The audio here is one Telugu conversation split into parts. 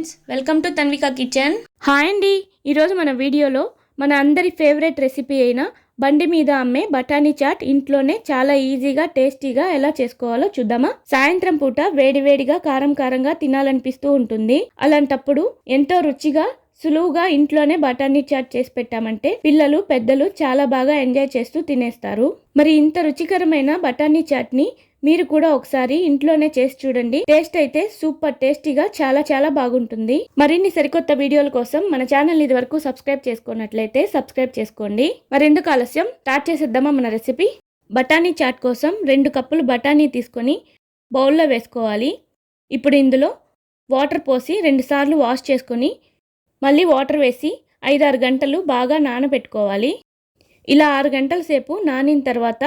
Friends, welcome to Tanvika kitchen. Hi అండి. ఈరోజు మన వీడియోలో మన అందరి ఫేవరెట్ రెసిపీ అయిన బండి మీద అమ్మే బఠానీ చాట్ ఇంట్లోనే చాలా ఈజీగా టేస్టీగా ఎలా చేసుకోవాలో చూద్దామా. సాయంత్రం పూట వేడివేడిగా కారం కారంగా తినాలనిపిస్తూ ఉంటుంది. అలాంటప్పుడు ఎంతో రుచిగా సులువుగా ఇంట్లోనే బఠానీ చాట్ చేసి పెట్టామంటే పిల్లలు పెద్దలు చాలా బాగా ఎంజాయ్ చేస్తూ తినేస్తారు. మరి ఇంత రుచికరమైన బఠానీ చాట్ని మీరు కూడా ఒకసారి ఇంట్లోనే చేసి చూడండి. టేస్ట్ అయితే సూపర్ టేస్టీగా చాలా చాలా బాగుంటుంది. మరిన్ని సరికొత్త వీడియోల కోసం మన ఛానల్ ఇది వరకు సబ్స్క్రైబ్ చేసుకున్నట్లయితే సబ్స్క్రైబ్ చేసుకోండి. మరెందుకు ఆలస్యం, స్టార్ట్ చేసేద్దామా మన రెసిపీ. బఠానీ చాట్ కోసం 2 కప్పులు బఠానీ తీసుకొని బౌల్లో వేసుకోవాలి. ఇప్పుడు ఇందులో వాటర్ పోసి 2 సార్లు వాష్ చేసుకొని మళ్ళీ వాటర్ వేసి 5-6 గంటలు బాగా నానబెట్టుకోవాలి. ఇలా 6 గంటల సేపు నానిన తర్వాత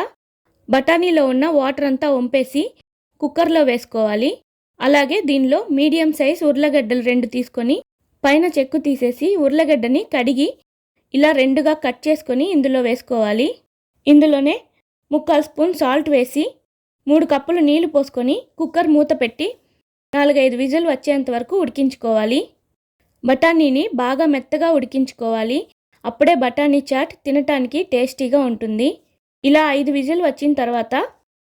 బఠానీలో ఉన్న వాటర్ అంతా వంపేసి కుక్కర్లో వేసుకోవాలి. అలాగే దీనిలో మీడియం సైజ్ ఉర్లగడ్డలు 2 తీసుకొని పైన చెక్కు తీసేసి ఉర్లగడ్డని కడిగి ఇలా 2గా కట్ చేసుకొని ఇందులో వేసుకోవాలి. ఇందులోనే 3/4 స్పూన్ సాల్ట్ వేసి 3 కప్పులు నీళ్లు పోసుకొని కుక్కర్ మూత పెట్టి 4-5 విజిల్ వచ్చేంత వరకు ఉడికించుకోవాలి. బఠానీని బాగా మెత్తగా ఉడికించుకోవాలి. అప్పుడే బఠానీ చాట్ తినటానికి టేస్టీగా ఉంటుంది. ఇలా 5 విజిల్ వచ్చిన తర్వాత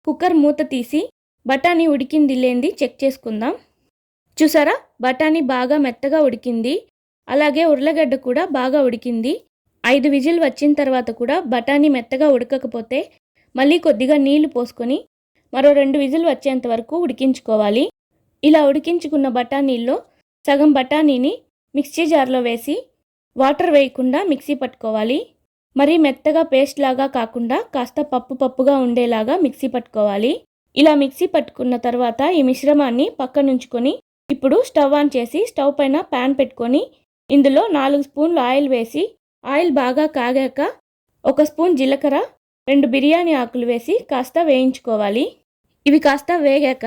కుక్కర్ మూత తీసి బఠానీ ఉడికింది లేంది చెక్ చేసుకుందాం. చూసారా, బఠానీ బాగా మెత్తగా ఉడికింది. అలాగే ఉర్లగడ్డ కూడా బాగా ఉడికింది. 5 విజిల్ వచ్చిన తర్వాత కూడా బఠానీ మెత్తగా ఉడకకపోతే మళ్ళీ కొద్దిగా నీళ్లు పోసుకొని మరో 2 విజిల్ వచ్చేంత వరకు ఉడికించుకోవాలి. ఇలా ఉడికించుకున్న బఠానీల్లో సగం బఠానీని మిక్సీ జార్లో వేసి వాటర్ వేయకుండా మిక్సీ పట్టుకోవాలి. మరీ మెత్తగా పేస్ట్ లాగా కాకుండా కాస్త పప్పుగా ఉండేలాగా మిక్సీ పట్టుకోవాలి. ఇలా మిక్సీ పట్టుకున్న తర్వాత ఈ మిశ్రమాన్ని పక్కనుంచుకొని ఇప్పుడు స్టవ్ ఆన్ చేసి స్టవ్ పైన ప్యాన్ పెట్టుకొని ఇందులో 4 స్పూన్లు ఆయిల్ వేసి ఆయిల్ బాగా కాగాక 1 స్పూన్ జీలకర్ర, 2 బిర్యానీ ఆకులు వేసి కాస్త వేయించుకోవాలి. ఇవి కాస్త వేగాక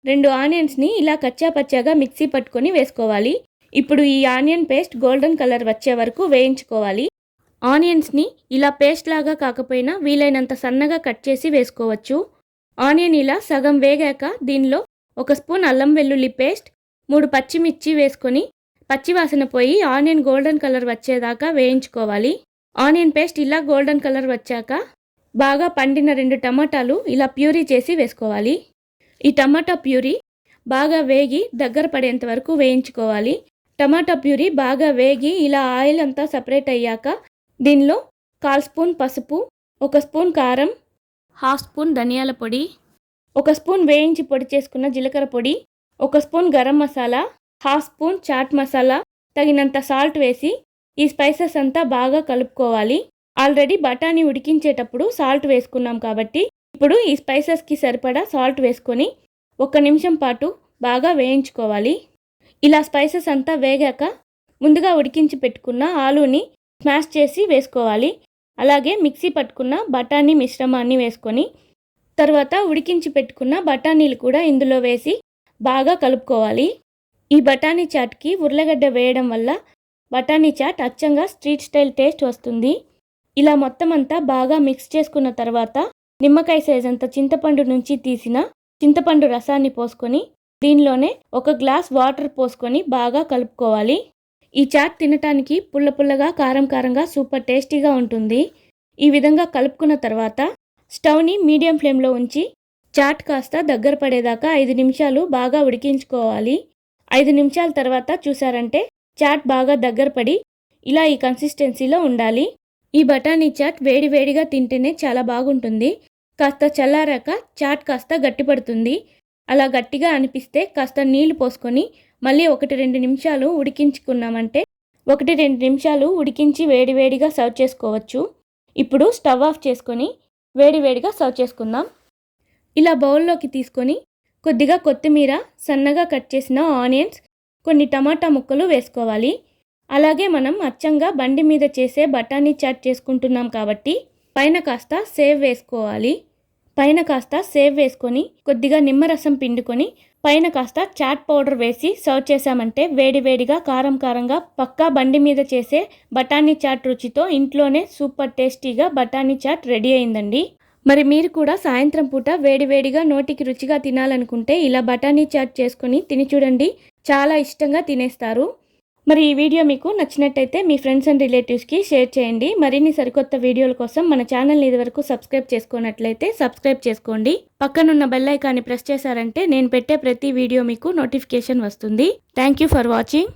2 ఆనియన్స్ని ఇలా కచ్చాపచ్చాగా మిక్సీ పట్టుకొని వేసుకోవాలి. ఇప్పుడు ఈ ఆనియన్ పేస్ట్ గోల్డెన్ కలర్ వచ్చే వరకు వేయించుకోవాలి. ఆనియన్స్ని ఇలా పేస్ట్ లాగా కాకపోయినా వీలైనంత సన్నగా కట్ చేసి వేసుకోవచ్చు. ఆనియన్ ఇలా సగం వేగాక దీనిలో 1 స్పూన్ అల్లం వెల్లుల్లి పేస్ట్, 3 పచ్చిమిర్చి వేసుకొని పచ్చివాసన పోయి ఆనియన్ గోల్డెన్ కలర్ వచ్చేదాకా వేయించుకోవాలి. ఆనియన్ పేస్ట్ ఇలా గోల్డెన్ కలర్ వచ్చాక బాగా పండిన 2 టమాటాలు ఇలా ప్యూరీ చేసి వేసుకోవాలి. ఈ టమాటా ప్యూరీ బాగా వేగి దగ్గర పడేంత వరకు వేయించుకోవాలి. టమాటా ప్యూరీ బాగా వేగి ఇలా ఆయిల్ అంతా సపరేట్ అయ్యాక దీనిలో 1/4 స్పూన్ పసుపు, 1 స్పూన్ కారం, 1/2 స్పూన్ ధనియాల పొడి, 1 స్పూన్ వేయించి పొడి చేసుకున్న జీలకర్ర పొడి, 1 స్పూన్ గరం మసాలా, 1/2 స్పూన్ చాట్ మసాలా, తగినంత సాల్ట్ వేసి ఈ స్పైసెస్ అంతా బాగా కలుపుకోవాలి. ఆల్రెడీ బఠానీ ఉడికించేటప్పుడు సాల్ట్ వేసుకున్నాం కాబట్టి ఇప్పుడు ఈ స్పైసెస్కి సరిపడా సాల్ట్ వేసుకొని 1 నిమిషం పాటు బాగా వేయించుకోవాలి. ఇలా స్పైసెస్ అంతా వేగాక ముందుగా ఉడికించి పెట్టుకున్న ఆలూని స్మాష్ చేసి వేసుకోవాలి. అలాగే మిక్సీ పట్టుకున్న బఠానీ మిశ్రమాన్ని వేసుకొని తర్వాత ఉడికించి పెట్టుకున్న బఠానీలు కూడా ఇందులో వేసి బాగా కలుపుకోవాలి. ఈ బఠానీ చాట్కి ఉర్లగడ్డ వేయడం వల్ల బఠానీ చాట్ అచ్చంగా స్ట్రీట్ స్టైల్ టేస్ట్ వస్తుంది. ఇలా మొత్తం అంతా బాగా మిక్స్ చేసుకున్న తర్వాత నిమ్మకాయ సైజ్ అంత చింతపండు నుంచి తీసిన చింతపండు రసాన్ని పోసుకొని దీనిలోనే 1 గ్లాస్ వాటర్ పోసుకొని బాగా కలుపుకోవాలి. ఈ చాట్ తినటానికి పుల్లగా కారం కారంగా సూపర్ టేస్టీగా ఉంటుంది. ఈ విధంగా కలుపుకున్న తర్వాత స్టవ్ని మీడియం ఫ్లేమ్లో ఉంచి చాట్ కాస్త దగ్గర పడేదాకా 5 నిమిషాలు బాగా ఉడికించుకోవాలి. 5 నిమిషాల తర్వాత చూసారంటే చాట్ బాగా దగ్గర పడి ఇలా ఈ కన్సిస్టెన్సీలో ఉండాలి. ఈ బఠానీ చాట్ వేడివేడిగా తింటేనే చాలా బాగుంటుంది. కాస్త చల్లారాక చాట్ కాస్త గట్టిపడుతుంది. అలా గట్టిగా అనిపిస్తే కాస్త నీళ్లు పోసుకొని మళ్ళీ 1-2 నిమిషాలు ఉడికించుకున్నామంటే 1-2 నిమిషాలు ఉడికించి వేడివేడిగా సర్వ్ చేసుకోవచ్చు. ఇప్పుడు స్టవ్ ఆఫ్ చేసుకొని వేడివేడిగా సర్వ్ చేసుకుందాం. ఇలా బౌల్లోకి తీసుకొని కొద్దిగా కొత్తిమీర, సన్నగా కట్ చేసిన ఆనియన్స్, కొన్ని టమాటా ముక్కలు వేసుకోవాలి. అలాగే మనం అచ్చంగా బండి మీద చేసే బఠానీ చాట్ చేసుకుంటున్నాం కాబట్టి పైన కాస్త సేవ్ వేసుకోవాలి. పైన కాస్త సేవ్ వేసుకొని కొద్దిగా నిమ్మరసం పిండుకొని పైన కాస్త చాట్ పౌడర్ వేసి సర్వ్ చేసామంటే వేడివేడిగా కారం కారంగా పక్కా బండి మీద చేసే బఠానీ చాట్ రుచితో ఇంట్లోనే సూపర్ టేస్టీగా బఠానీ చాట్ రెడీ అయిందండి. మరి మీరు కూడా సాయంత్రం పూట వేడివేడిగా నోటికి రుచిగా తినాలనుకుంటే ఇలా బఠానీ చాట్ చేసుకొని తిని చూడండి. చాలా ఇష్టంగా తినేస్తారు. మరి ఈ వీడియో మీకు నచ్చినట్టయితే మీ ఫ్రెండ్స్ అండ్ రిలేటివ్స్కి షేర్ చేయండి. మరిన్ని సరికొత్త వీడియోల కోసం మన ఛానల్ని ఇదివరకు సబ్స్క్రైబ్ చేసుకున్నట్లయితే సబ్స్క్రైబ్ చేసుకోండి. పక్కనున్న బెల్ ఐకాన్ని ప్రెస్ చేశారంటే నేను పెట్టే ప్రతి వీడియో మీకు నోటిఫికేషన్ వస్తుంది. Thank you for watching.